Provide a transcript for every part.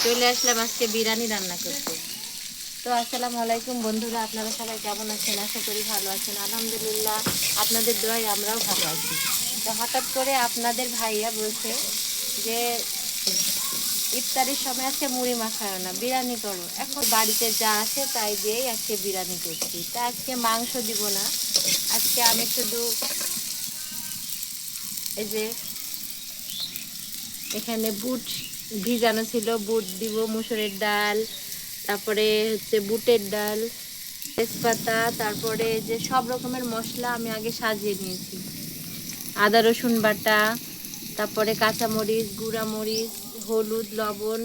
চলে আসলাম আজকে বিরিয়ানি রান্না করতে। তো আসসালামু আলাইকুম বন্ধুরা, আপনারা সবাই কেমন আছেন? আশা করি ভালো আছেন। আলহামদুলিল্লাহ, আপনাদের দোয়ায় আমরাও ভালো আছি। তো হঠাৎ করে আপনাদের ভাইয়া বলছে যে ইফতারির সময় আজকে মুড়ি মাখায় না, বিরিয়ানি করো। এখন বাড়িতে যা আছে তাই দিয়েই আজকে বিরিয়ানি করছি। তা আজকে মাংস দিব না, আজকে আমি শুধু এই যে এখানে বুট ভিজানো ছিল, বুট দিব, মুসুরের ডাল, তারপরে হচ্ছে বুটের ডাল, তেজপাতা, তারপরে যে সব রকমের মশলা আমি আগে সাজিয়ে নিয়েছি। আদা রসুন বাটা, তারপরে কাঁচামরিচ, গুঁড়া মরিচ, হলুদ, লবণ,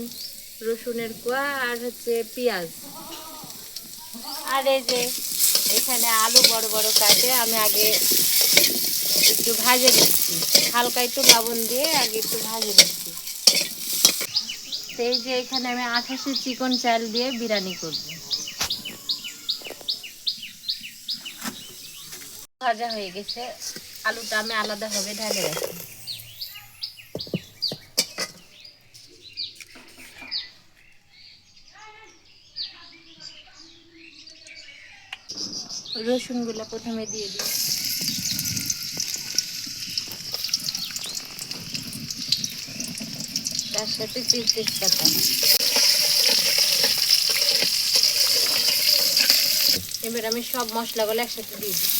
রসুনের কোয়া, আর হচ্ছে পেঁয়াজ। আর এই যে এখানে আলু বড় বড় কাটে আমি আগে একটু ভাজে নিচ্ছি, হালকা একটু লবণ দিয়ে আগে একটু ভাজে নিচ্ছি। এই যে এখানে আমি 28 চিকন চাল দিয়ে বিরিয়ানি করব। ভাজা হয়ে গেছে, আলুটা আমি আলাদাভাবে ঢেলে রাখি। রসুনগুলো প্রথমে দিয়ে দিই, তার সাথে তেজপাতা। এবার আমি সব মশলাগুলো একসাথে দিয়ে দিই।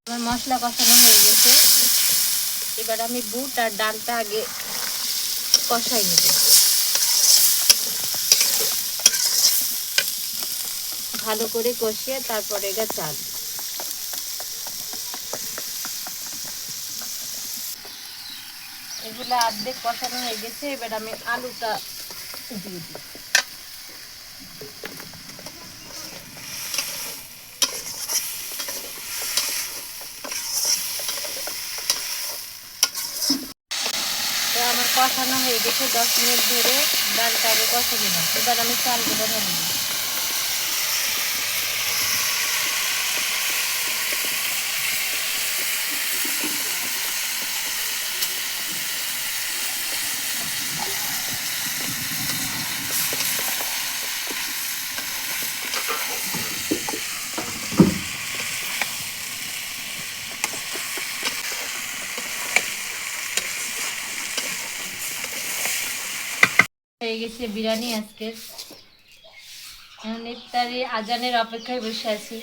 আমার মশলা কষানো হয়ে গেছে, এবার আমি বুট আর ডালটা আগে কষাই নেব। ভালো করে কষিয়ে তারপরে এটা চাল। এগুলো অর্ধেক কষানো হয়ে গেছে, এবার আমি আলুটা দিয়ে দিই। তো আমার কষানো হয়ে গেছে, 10 মিনিট ধরে ডালটা আগে কষে নিলাম। এবার আমি চালগুলো ঢেলে দিই। হয়ে গেছে বিরিয়ানি আজকের। এখন ইফতারি আজানের অপেক্ষায় বসে আছি।